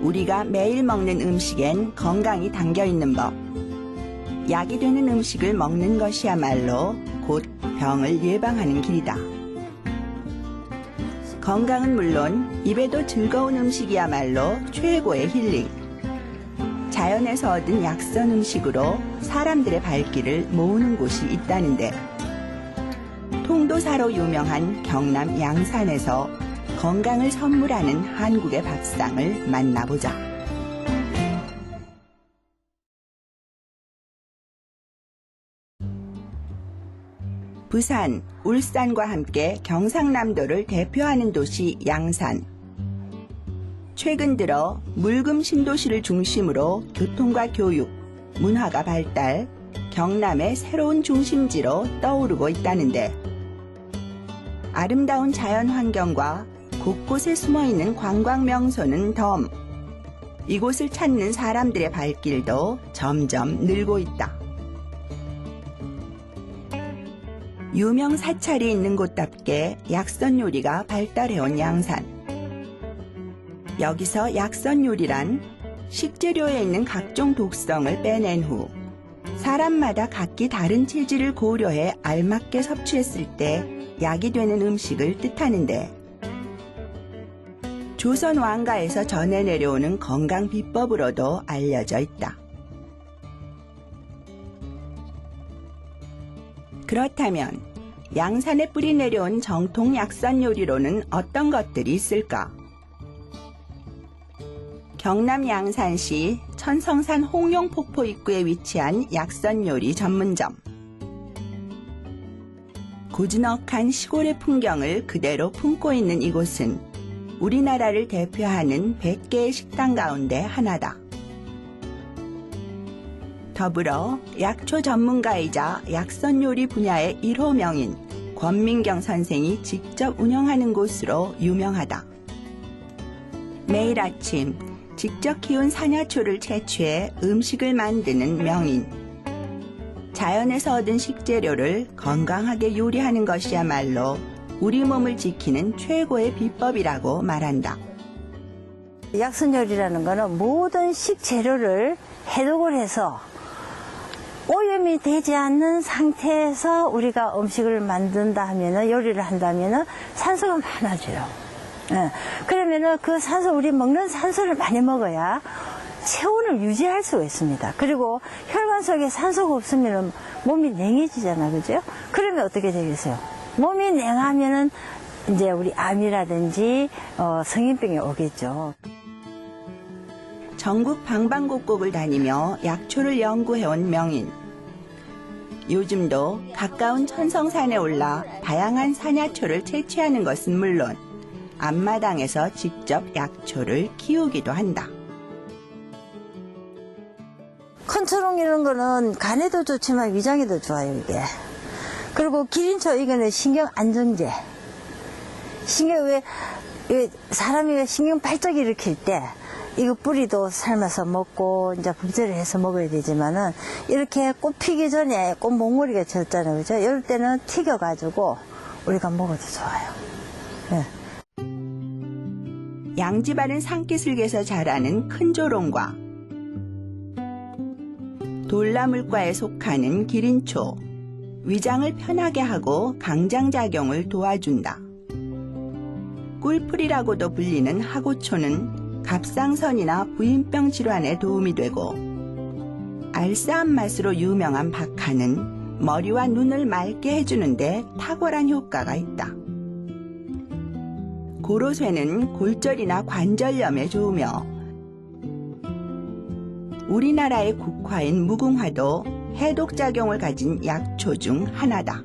우리가 매일 먹는 음식엔 건강이 담겨 있는 법. 약이 되는 음식을 먹는 것이야말로 곧 병을 예방하는 길이다. 건강은 물론 입에도 즐거운 음식이야말로 최고의 힐링. 자연에서 얻은 약선 음식으로 사람들의 발길을 모으는 곳이 있다는데, 통도사로 유명한 경남 양산에서 건강을 선물하는 한국의 밥상을 만나보자. 부산, 울산과 함께 경상남도를 대표하는 도시 양산. 최근 들어 물금 신도시를 중심으로 교통과 교육, 문화가 발달, 경남의 새로운 중심지로 떠오르고 있다는데, 아름다운 자연 환경과 곳곳에 숨어있는 관광 명소는 덤. 이곳을 찾는 사람들의 발길도 점점 늘고 있다. 유명 사찰이 있는 곳답게 약선 요리가 발달해온 양산. 여기서 약선 요리란 식재료에 있는 각종 독성을 빼낸 후 사람마다 각기 다른 체질을 고려해 알맞게 섭취했을 때 약이 되는 음식을 뜻하는데, 조선 왕가에서 전해 내려오는 건강 비법으로도 알려져 있다. 그렇다면 양산에 뿌리 내려온 정통 약선 요리로는 어떤 것들이 있을까? 경남 양산시 천성산 홍룡폭포 입구에 위치한 약선 요리 전문점. 고즈넉한 시골의 풍경을 그대로 품고 있는 이곳은 우리나라를 대표하는 100개의 식당 가운데 하나다. 더불어 약초 전문가이자 약선 요리 분야의 1호 명인 권민경 선생이 직접 운영하는 곳으로 유명하다. 매일 아침 직접 키운 산야초를 채취해 음식을 만드는 명인. 자연에서 얻은 식재료를 건강하게 요리하는 것이야말로 우리 몸을 지키는 최고의 비법이라고 말한다. 약선 요리라는 거는 모든 식재료를 해독을 해서 오염이 되지 않는 상태에서 우리가 음식을 만든다 하면은, 요리를 한다면은 산소가 많아져요. 예. 그러면은 그 산소, 우리 먹는 산소를 많이 먹어야 체온을 유지할 수가 있습니다. 그리고 혈관 속에 산소가 없으면 몸이 냉해지잖아, 그죠? 그러면 어떻게 되겠어요? 몸이 냉하면은 이제 우리 암이라든지 성인병이 오겠죠. 전국 방방곡곡을 다니며 약초를 연구해온 명인. 요즘도 가까운 천성산에 올라 다양한 산야초를 채취하는 것은 물론 앞마당에서 직접 약초를 키우기도 한다. 컨초롱 이런 거는 간에도 좋지만 위장에도 좋아요, 이게. 그리고 기린초, 이거는 신경 안정제. 사람이 신경 발작 일으킬 때 이거 뿌리도 삶아서 먹고 이제 분쇄를 해서 먹어야 되지만은, 이렇게 꽃 피기 전에 꽃 몽골이가 졌잖아요, 그죠? 이럴 때는 튀겨가지고 우리가 먹어도 좋아요. 네. 양지바른 산기슭에서 자라는 큰조롱과 돌나물과에 속하는 기린초, 위장을 편하게 하고 강장작용을 도와준다. 꿀풀이라고도 불리는 하고초는 갑상선이나 부인병 질환에 도움이 되고, 알싸한 맛으로 유명한 박하는 머리와 눈을 맑게 해주는데 탁월한 효과가 있다. 고로쇠는 골절이나 관절염에 좋으며, 우리나라의 국화인 무궁화도 해독작용을 가진 약초 중 하나다.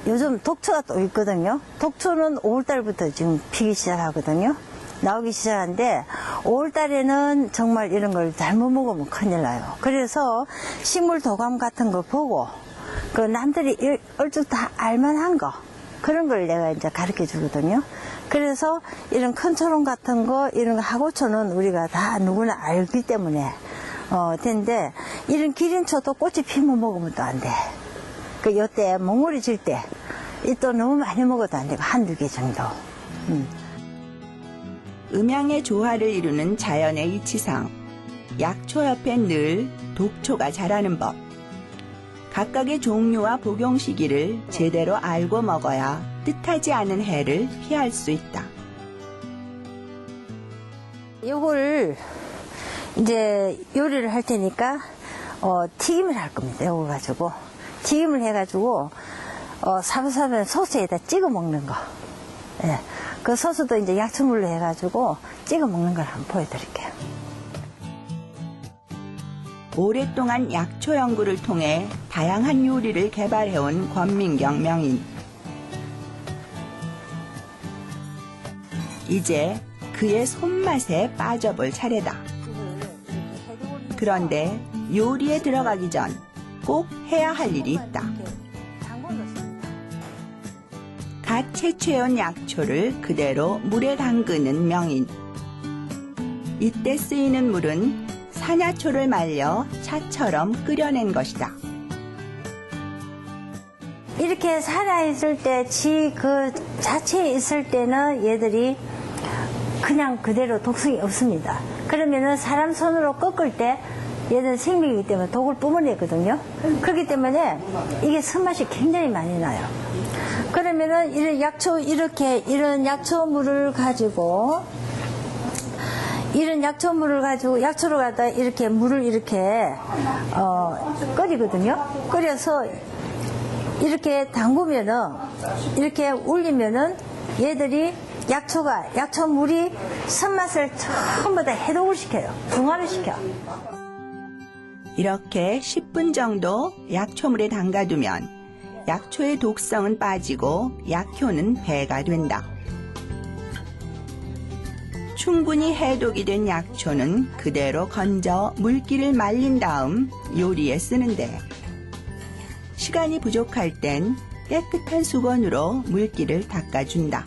요즘 독초가 또 있거든요. 독초는 5월달부터 지금 피기 시작하거든요. 나오기 시작하는데 5월달에는 정말 이런 걸 잘못 먹으면 큰일 나요. 그래서 식물 도감 같은 거 보고 그 남들이 얼추 다 알만한 거, 그런 걸 내가 이제 가르쳐 주거든요. 그래서 이런 큰 초롱 같은 거, 이런 하고초는 우리가 다 누구나 알기 때문에 되는데, 이런 기린초도 꽃이 피면 먹으면 또 안 돼. 그 요때 몽골이 질 때 이 또 너무 많이 먹어도 안 되고 한두 개 정도. 음양의 조화를 이루는 자연의 이치상, 약초 옆엔 늘 독초가 자라는 법. 각각의 종류와 복용 시기를 제대로 알고 먹어야 뜻하지 않은 해를 피할 수 있다. 요걸 이제 요리를 할 테니까 튀김을 할 겁니다. 요거 가지고 튀김을 해가지고 사부사부 소스에다 찍어 먹는 거. 예. 그 소스도 이제 약초물로 해가지고 찍어 먹는 걸 한번 보여드릴게요. 오랫동안 약초 연구를 통해 다양한 요리를 개발해온 권민경 명인. 이제 그의 손맛에 빠져볼 차례다. 그런데 요리에 들어가기 전 꼭 해야 할 일이 있다. 갓 채취해온 약초를 그대로 물에 담그는 명인. 이때 쓰이는 물은 산야초를 말려 차처럼 끓여낸 것이다. 이렇게 살아있을 때, 그 자체에 있을 때는 얘들이 그냥 그대로 독성이 없습니다. 그러면은 사람 손으로 꺾을 때 얘는 생명이기 때문에 독을 뿜어내거든요. 그렇기 때문에 이게 쓴맛이 굉장히 많이 나요. 그러면은 이런 이런 약초물을 가지고 약초를 갖다 이렇게 물을 이렇게 끓이거든요. 끓여서 이렇게 담그면은, 이렇게 울리면은 얘들이 약초물이 쓴맛을 전부 다 해독을 시켜요. 중화를 시켜. 이렇게 10분 정도 약초물에 담가두면 약초의 독성은 빠지고 약효는 배가 된다. 충분히 해독이 된 약초는 그대로 건져 물기를 말린 다음 요리에 쓰는데, 시간이 부족할 땐 깨끗한 수건으로 물기를 닦아준다.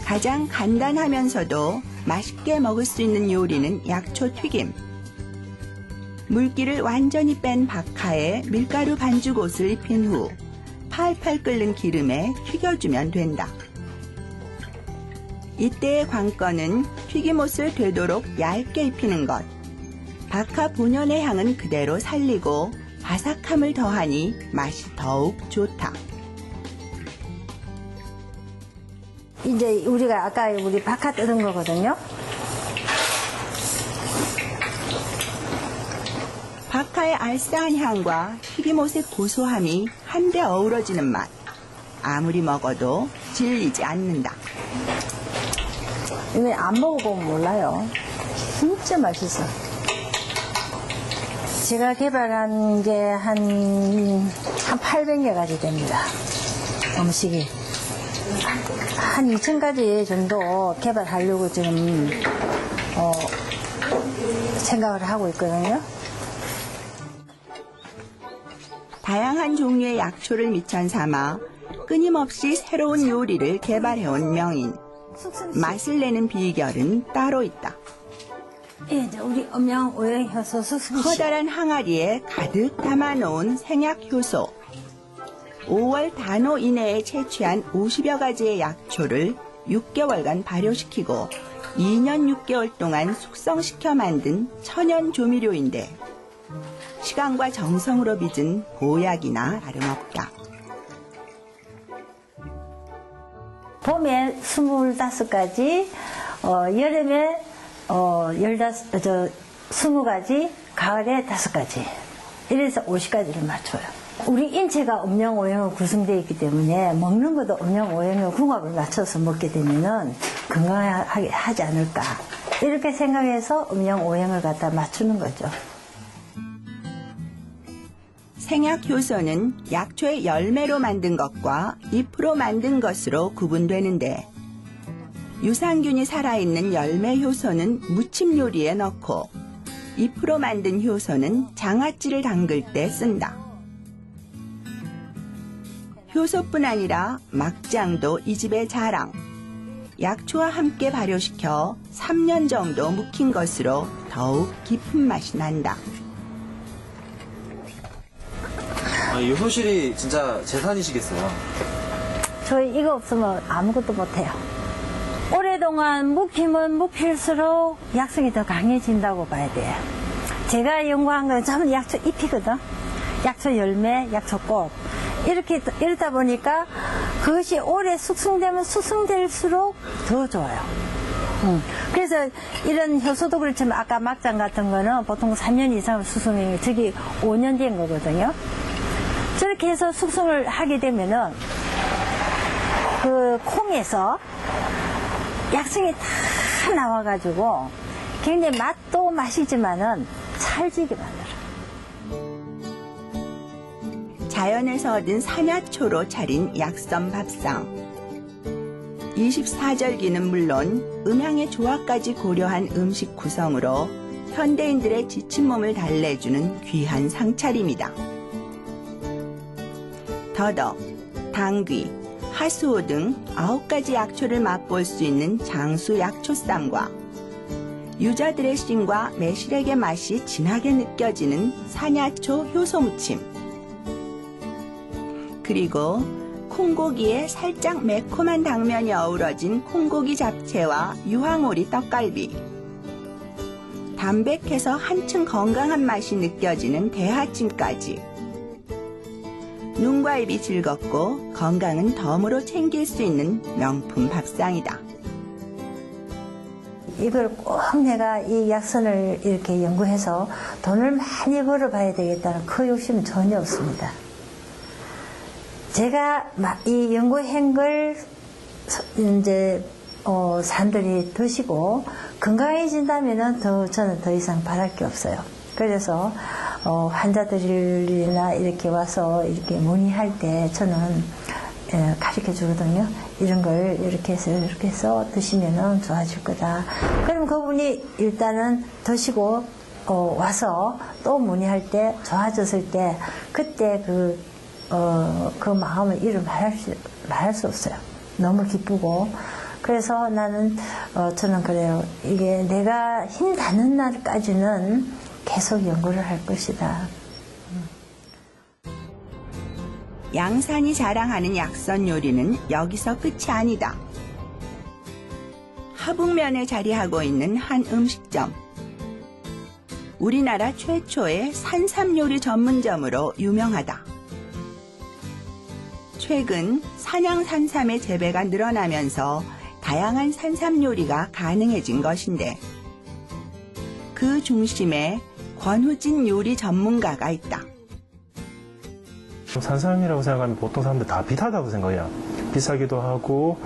가장 간단하면서도 맛있게 먹을 수 있는 요리는 약초 튀김. 물기를 완전히 뺀 박하에 밀가루 반죽옷을 입힌 후 팔팔 끓는 기름에 튀겨주면 된다. 이때의 관건은 튀김옷을 되도록 얇게 입히는 것. 박하 본연의 향은 그대로 살리고 바삭함을 더하니 맛이 더욱 좋다. 이제 우리가 아까 우리 박하 뜯은 거거든요. 박하의 알싸한 향과 튀김옷의 고소함이 한데 어우러지는 맛. 아무리 먹어도 질리지 않는다. 이거 안 먹어보면 몰라요. 진짜 맛있어. 제가 개발한 게 한 800여 가지 됩니다. 음식이. 한 2,000가지 정도 개발하려고 지금 생각을 하고 있거든요. 다양한 종류의 약초를 미천 삼아 끊임없이 새로운 요리를 개발해온 명인. 맛을 내는 비결은 따로 있다. 예, 이제 우리 음양 오행 효소 숙성시. 커다란 항아리에 가득 담아놓은 생약 효소. 5월 단오 이내에 채취한 50여 가지의 약초를 6개월간 발효시키고 2년 6개월 동안 숙성시켜 만든 천연 조미료인데, 시간과 정성으로 빚은 보약이나 다름없다. 봄에 25가지, 여름에 20가지, 가을에 5가지. 이래서 50가지를 맞춰요. 우리 인체가 음양오행으로 구성되어 있기 때문에 먹는 것도 음양오행의 궁합을 맞춰서 먹게 되면은 건강하게 하지 않을까. 이렇게 생각해서 음양오행을 갖다 맞추는 거죠. 생약 효소는 약초의 열매로 만든 것과 잎으로 만든 것으로 구분되는데, 유산균이 살아있는 열매 효소는 무침 요리에 넣고 잎으로 만든 효소는 장아찌를 담글 때 쓴다. 효소뿐 아니라 막장도 이 집의 자랑. 약초와 함께 발효시켜 3년 정도 묵힌 것으로 더욱 깊은 맛이 난다. 이 효실이 진짜 재산이시겠어요. 저희 이거 없으면 아무것도 못해요. 동안 묵히면 묵힐수록 약성이 더 강해진다고 봐야 돼요. 제가 연구한 건 전부 약초 잎이거든. 약초 열매, 약초 꽃. 이러다 보니까 그것이 오래 숙성되면 숙성될수록 더 좋아요. 그래서 이런 효소도 그렇지만 아까 막장 같은 거는 보통 3년 이상 숙성이 저기 5년 된 거거든요. 저렇게 해서 숙성을 하게 되면은 그 콩에서 약성이 다 나와가지고 굉장히 맛도 맛이지만은 찰지게 만들어요. 자연에서 얻은 산야초로 차린 약선 밥상. 24절기는 물론 음향의 조화까지 고려한 음식 구성으로 현대인들의 지친 몸을 달래주는 귀한 상차림이다. 더덕, 당귀, 하수오 등 9가지 약초를 맛볼 수 있는 장수 약초쌈과 유자 드레싱과 매실액의 맛이 진하게 느껴지는 산야초 효소무침, 그리고 콩고기에 살짝 매콤한 당면이 어우러진 콩고기 잡채와 유황오리 떡갈비, 담백해서 한층 건강한 맛이 느껴지는 대하찜까지. 눈과 입이 즐겁고 건강은 덤으로 챙길 수 있는 명품 밥상이다. 이걸 꼭 내가 이 약선을 이렇게 연구해서 돈을 많이 벌어봐야 되겠다는 그 욕심은 전혀 없습니다. 제가 이 연구한 걸 이제 사람들이 드시고 건강해진다면은 저는 더 이상 바랄 게 없어요. 그래서 환자들이나 이렇게 와서 이렇게 문의할 때 저는 가르쳐 주거든요. 이런 걸 이렇게 해서 드시면은 좋아질 거다. 그럼 그분이 일단은 드시고 와서 또 문의할 때 좋아졌을 때 그때 그 마음을 이루 말할 수 없어요. 너무 기쁘고. 그래서 저는 그래요. 이게 내가 힘 닿는 날까지는 계속 연구를 할 것이다. 양산이 자랑하는 약선 요리는 여기서 끝이 아니다. 하북면에 자리하고 있는 한 음식점. 우리나라 최초의 산삼 요리 전문점으로 유명하다. 최근 산양 산삼의 재배가 늘어나면서 다양한 산삼 요리가 가능해진 것인데 그 중심에 권후진 요리 전문가가 있다. 산삼이라고 생각하면 보통 사람들 다 비싸다고 생각해요. 비싸기도 하고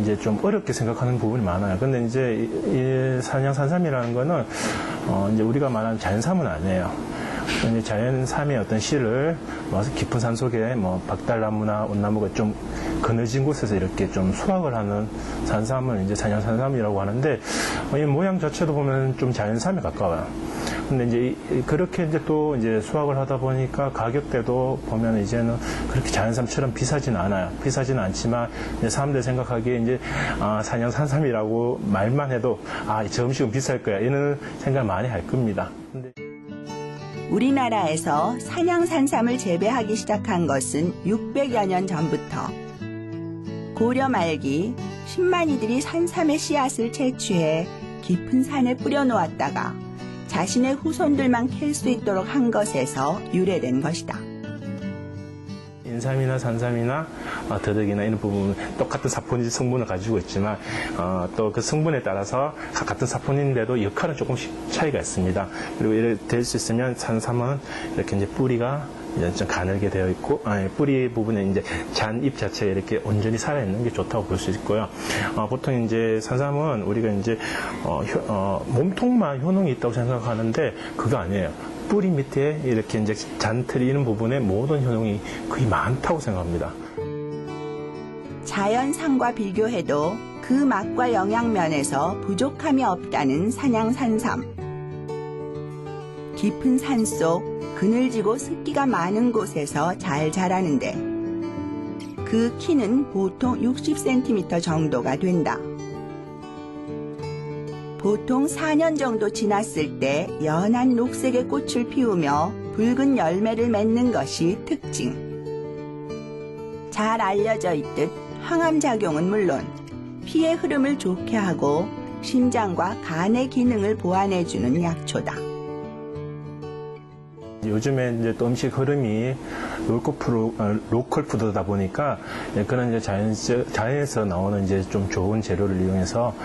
이제 좀 어렵게 생각하는 부분이 많아요. 근데 이제 이 산양 산삼이라는 거는 이제 우리가 말하는 자연삼은 아니에요. 이제 자연삼의 어떤 씨를 깊은 산 속에 박달나무나 온나무가 좀 그늘진 곳에서 이렇게 좀 수확을 하는 산삼을 이제 산양 산삼이라고 하는데 이 모양 자체도 보면 좀 자연삼에 가까워요. 근데 이제 그렇게 이제 또 이제 수확을 하다 보니까 가격대도 보면 이제는 그렇게 자연삼처럼 비싸진 않아요. 비싸지는 않지만 이제 사람들이 생각하기에 이제 산양 산삼이라고 말만 해도 저 음식은 비쌀 거야 이런 생각을 많이 할 겁니다. 근데 우리나라에서 산양 산삼을 재배하기 시작한 것은 600여 년 전부터. 고려 말기 신만이들이 산삼의 씨앗을 채취해 깊은 산에 뿌려놓았다가 자신의 후손들만 캘 수 있도록 한 것에서 유래된 것이다. 인삼이나 산삼이나 더덕이나 이런 부분은 똑같은 사포닌 성분을 가지고 있지만 또 그 성분에 따라서 같은 사포닌인데도 역할은 조금씩 차이가 있습니다. 그리고 이렇게 될 수 있으면 산삼은 이렇게 이제 뿌리가 이제 좀 가늘게 되어 있고 뿌리 부분에 이제 잔잎 자체에 이렇게 온전히 살아있는 게 좋다고 볼 수 있고요. 보통 이제 산삼은 우리가 이제 몸통만 효능이 있다고 생각하는데 그거 아니에요. 뿌리 밑에 이렇게 이제 잔틀이 있는 부분에 모든 효능이 거의 많다고 생각합니다. 자연산과 비교해도 그 맛과 영양면에서 부족함이 없다는 산양 산삼. 깊은 산속 그늘지고 습기가 많은 곳에서 잘 자라는데 그 키는 보통 60cm 정도가 된다. 보통 4년 정도 지났을 때 연한 녹색의 꽃을 피우며 붉은 열매를 맺는 것이 특징. 잘 알려져 있듯 항암작용은 물론 피의 흐름을 좋게 하고 심장과 간의 기능을 보완해주는 약초다. 요즘에 이제 또 음식 흐름이 로컬 푸드다 보니까 그런 이제 자연에서 나오는 이제 좀 좋은 재료를 이용해서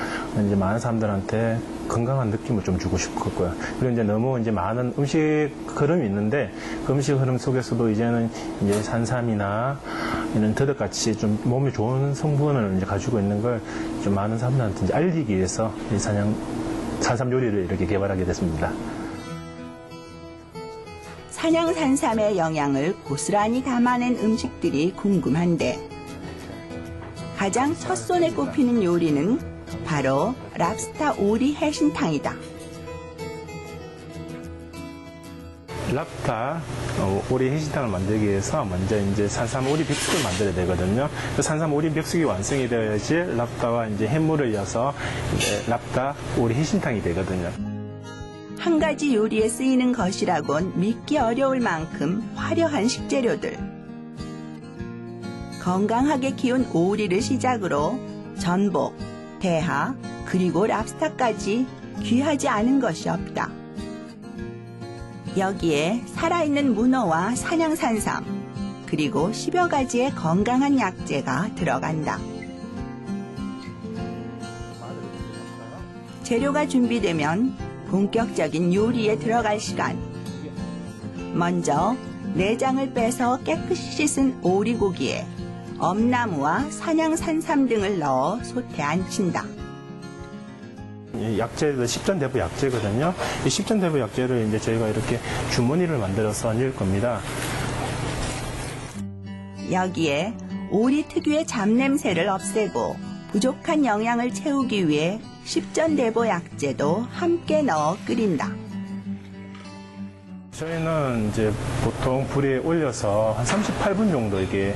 이제 많은 사람들한테 건강한 느낌을 좀 주고 싶었고요. 그리고 이제 너무 이제 많은 음식 흐름이 있는데 그 음식 흐름 속에서도 이제는 이제 산삼이나 이런 더덕같이 좀 몸에 좋은 성분을 이제 가지고 있는 걸 좀 많은 사람들한테 이제 알리기 위해서 이 산삼 요리를 이렇게 개발하게 됐습니다. 산양산삼의 영양을 고스란히 담아낸 음식들이 궁금한데 가장 첫손에 꼽히는 요리는 바로 랍스터 오리 해신탕이다. 랍스터 오리 해신탕을 만들기 위해서 먼저 이제 산삼 오리 백숙을 만들어야 되거든요. 그 산삼 오리 백숙이 완성이 되어야지 랍스터와 이제 해물을 이어서 이제 랍스터 오리 해신탕이 되거든요. 한 가지 요리에 쓰이는 것이라곤 믿기 어려울 만큼 화려한 식재료들. 건강하게 키운 오리를 시작으로 전복, 대하, 그리고 랍스터까지 귀하지 않은 것이 없다. 여기에 살아있는 문어와 산양산삼, 그리고 10여 가지의 건강한 약재가 들어간다. 재료가 준비되면 본격적인 요리에 들어갈 시간. 먼저 내장을 빼서 깨끗이 씻은 오리고기에 엄나무와 산양산삼 등을 넣어 솥에 안친다. 약재도 십전대부 약재거든요. 이 십전대부 약재를 이제 저희가 이렇게 주머니를 만들어서 넣을 겁니다. 여기에 오리 특유의 잡냄새를 없애고 부족한 영양을 채우기 위해 십전대보 약재도 함께 넣어 끓인다. 저희는 이제 보통 불에 올려서 한 38분 정도 이게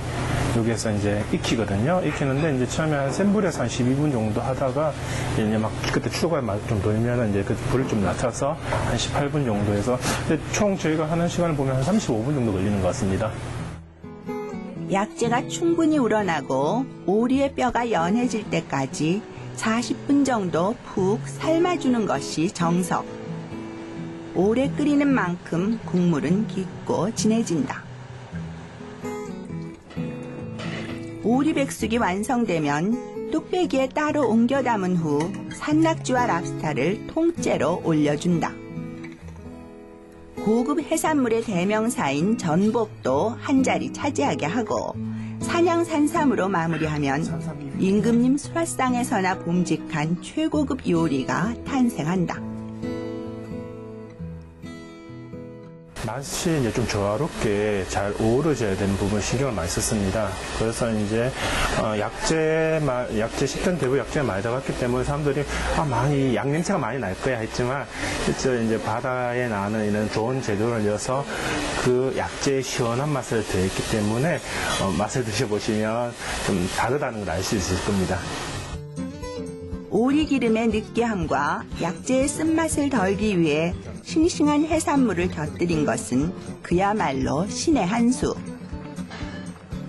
여기에서 이제 익히거든요. 익히는데 이제 처음에 한 센 불에서 한 12분 정도 하다가 이제 막 그때 추가 좀 돌면은 이제 그 불을 좀 낮춰서 한 18분 정도 해서 총 저희가 하는 시간을 보면 한 35분 정도 걸리는 것 같습니다. 약재가 충분히 우러나고 오리의 뼈가 연해질 때까지 40분 정도 푹 삶아주는 것이 정석. 오래 끓이는 만큼 국물은 깊고 진해진다. 오리 백숙이 완성되면 뚝배기에 따로 옮겨 담은 후 산낙지와 랍스터를 통째로 올려준다. 고급 해산물의 대명사인 전복도 한 자리 차지하게 하고 산양산삼으로 마무리하면 임금님 수라상에서나 봄직한 최고급 요리가 탄생한다. 맛이 이제 좀 조화롭게 잘 어우러져야 되는 부분을 신경을 많이 썼습니다. 그래서 이제 약재 십전대부 약재가 많이 들어갔기 때문에 사람들이 많이 양냄새가 많이 날 거야 했지만 실제 이제 바다에 나는 이런 좋은 재료를 넣어서 그 약재의 시원한 맛을 더했기 때문에 맛을 드셔보시면 좀 다르다는 걸 알 수 있을 겁니다. 오리 기름의 느끼함과 약재의 쓴맛을 덜기 위해 싱싱한 해산물을 곁들인 것은 그야말로 신의 한 수.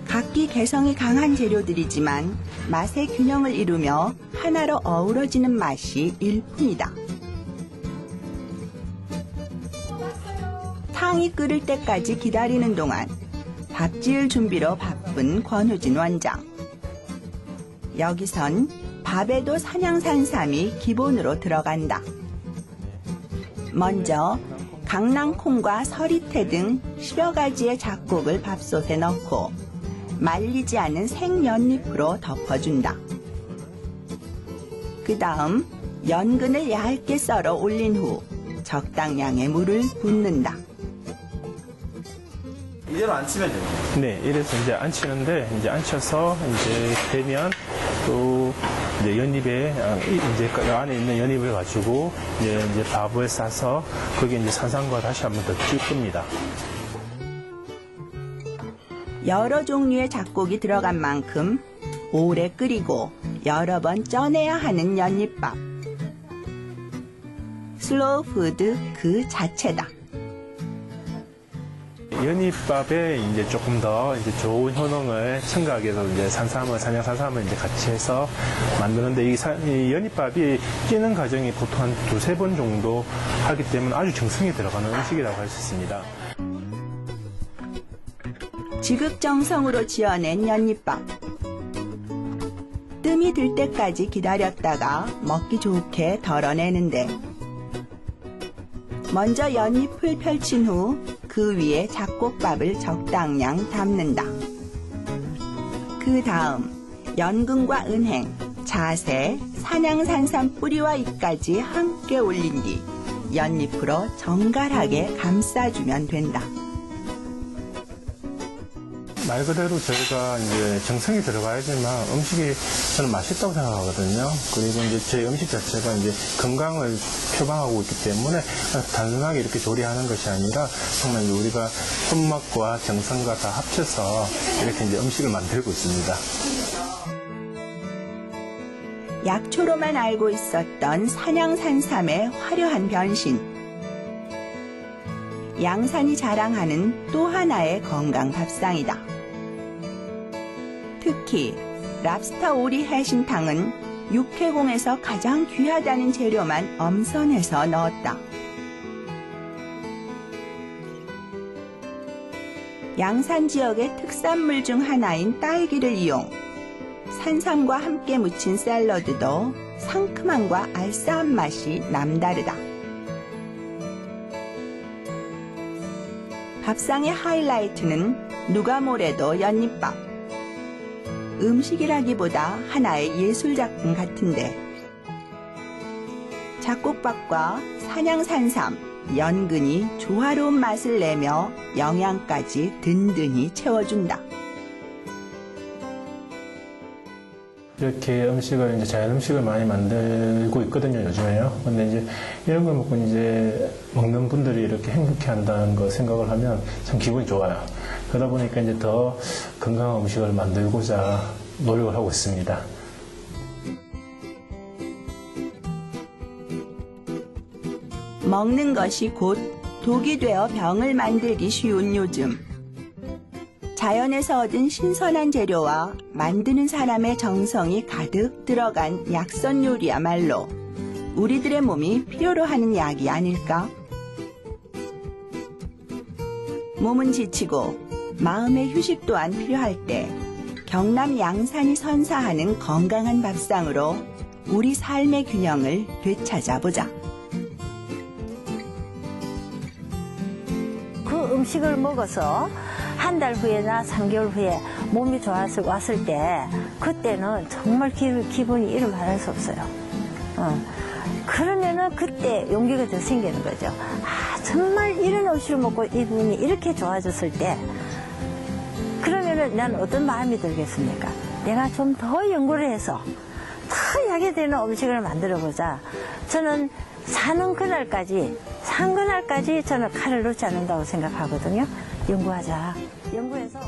각기 개성이 강한 재료들이지만 맛의 균형을 이루며 하나로 어우러지는 맛이 일품이다. 탕이 끓을 때까지 기다리는 동안 밥 지을 준비로 바쁜 권우진 원장. 여기선 밥에도 산양산삼이 기본으로 들어간다. 먼저 강낭콩과 서리태 등 10여 가지의 잡곡을 밥솥에 넣고 말리지 않은 생연잎으로 덮어준다. 그 다음 연근을 얇게 썰어 올린 후 적당량의 물을 붓는다. 이대로 안 치면 돼요. 네, 이래서 이제 안 치는데 이제 안 쳐서 이제 되면 또 이제 연잎에 이제 그 안에 있는 연잎을 가지고 이제 밥을 싸서 거기에 이제 산삼과 다시 한번 더 찔 겁니다. 여러 종류의 잡곡이 들어간 만큼 오래 끓이고 여러 번 쪄내야 하는 연잎밥. 슬로우 푸드 그 자체다. 연잎밥에 이제 조금 더 이제 좋은 효능을 첨가하기 위해서 이제 산양 산삼을 이제 같이 해서 만드는데 이 연잎밥이 찌는 과정이 보통 한 2-3번 정도 하기 때문에 아주 정성이 들어가는 음식이라고 할 수 있습니다. 지극정성으로 지어낸 연잎밥. 뜸이 들 때까지 기다렸다가 먹기 좋게 덜어내는데 먼저 연잎을 펼친 후 그 위에 잡곡밥을 적당량 담는다. 그 다음 연근과 은행, 자세, 산양산삼 뿌리와 잎까지 함께 올린 뒤 연잎으로 정갈하게 감싸주면 된다. 말 그대로 저희가 이제 정성이 들어가야지만 음식이 저는 맛있다고 생각하거든요. 그리고 이제 저희 음식 자체가 이제 건강을 표방하고 있기 때문에 단순하게 이렇게 조리하는 것이 아니라 정말 이제 우리가 손맛과 정성과 다 합쳐서 이렇게 이제 음식을 만들고 있습니다. 약초로만 알고 있었던 산양산삼의 화려한 변신. 양산이 자랑하는 또 하나의 건강 밥상이다. 특히 랍스터 오리 해신탕은 육해공에서 가장 귀하다는 재료만 엄선해서 넣었다. 양산 지역의 특산물 중 하나인 딸기를 이용 산삼과 함께 무친 샐러드도 상큼함과 알싸한 맛이 남다르다. 밥상의 하이라이트는 누가 뭐래도 연잎밥. 음식이라기보다 하나의 예술작품 같은데 잡곡밥과 산양산삼, 연근이 조화로운 맛을 내며 영양까지 든든히 채워준다. 이렇게 음식을 이제 자연 음식을 많이 만들고 있거든요, 요즘에요. 근데 이제 이런 걸 먹고 이제 먹는 분들이 이렇게 행복해 한다는 거 생각을 하면 참 기분이 좋아요. 그러다 보니까 이제 더 건강한 음식을 만들고자 노력을 하고 있습니다. 먹는 것이 곧 독이 되어 병을 만들기 쉬운 요즘. 자연에서 얻은 신선한 재료와 만드는 사람의 정성이 가득 들어간 약선 요리야말로 우리들의 몸이 필요로 하는 약이 아닐까? 몸은 지치고 마음의 휴식 또한 필요할 때 경남 양산이 선사하는 건강한 밥상으로 우리 삶의 균형을 되찾아보자. 그 음식을 먹어서 한 달 후에나 3개월 후에 몸이 좋아서 왔을 때 그때는 정말 기분이 이름 말할 수 없어요. 그러면은 그때 용기가 더 생기는 거죠. 아, 정말 이런 음식을 먹고 이분이 이렇게 좋아졌을 때 그러면은 난 어떤 마음이 들겠습니까? 내가 좀 더 연구를 해서 더 약이 되는 음식을 만들어 보자. 저는 산 그날까지 저는 칼을 놓지 않는다고 생각하거든요. 연구하자. 연구해서